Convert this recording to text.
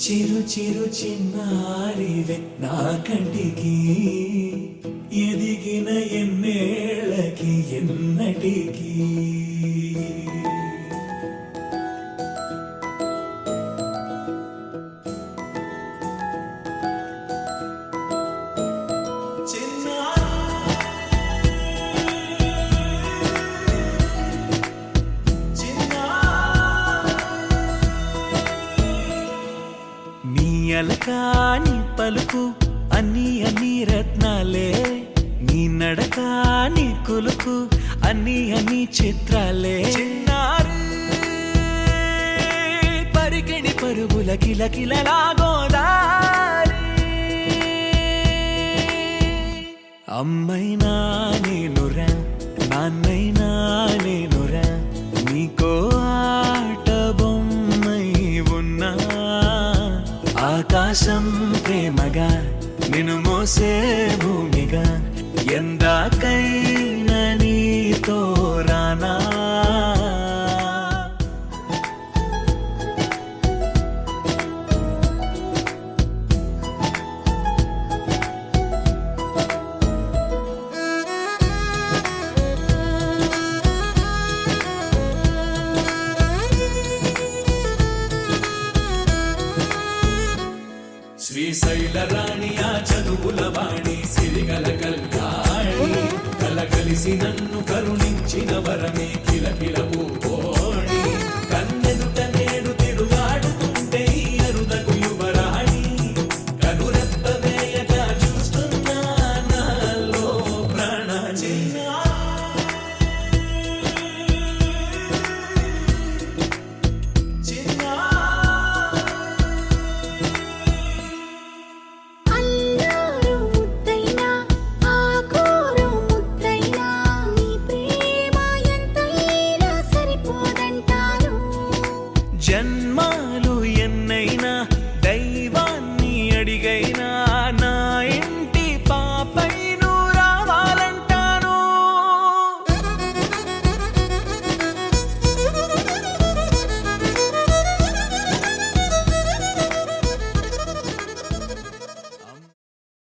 చిరు చిరు చిన్నారివే నా కంటికి ఎదిగిన ఎన్నేళ్ళకి ఎన్నటికి అలకాని పలుకు అన్ని అన్ని రత్నాలే నీ నడక నీ కులుకు అన్ని అన్ని చిత్రాలే చిన్నారు పరికిణి పరుగుల కిలకిలలా గోదారి అమ్మైనా నేనురా నాన్నైనా నేనురా నీకో ఆట బొమ్మై ఉన్నా ఆకాశం ప్రేమగా నిన్ను మోసే భూమిగా ఎందాకైనా నీతో రానా శ్రీశైల రాణి ఆ చదువుల వాణి సిరిగల కల్యాణి కలగలిసి నన్ను కరుణించిన వరమే కిలకిల ఓ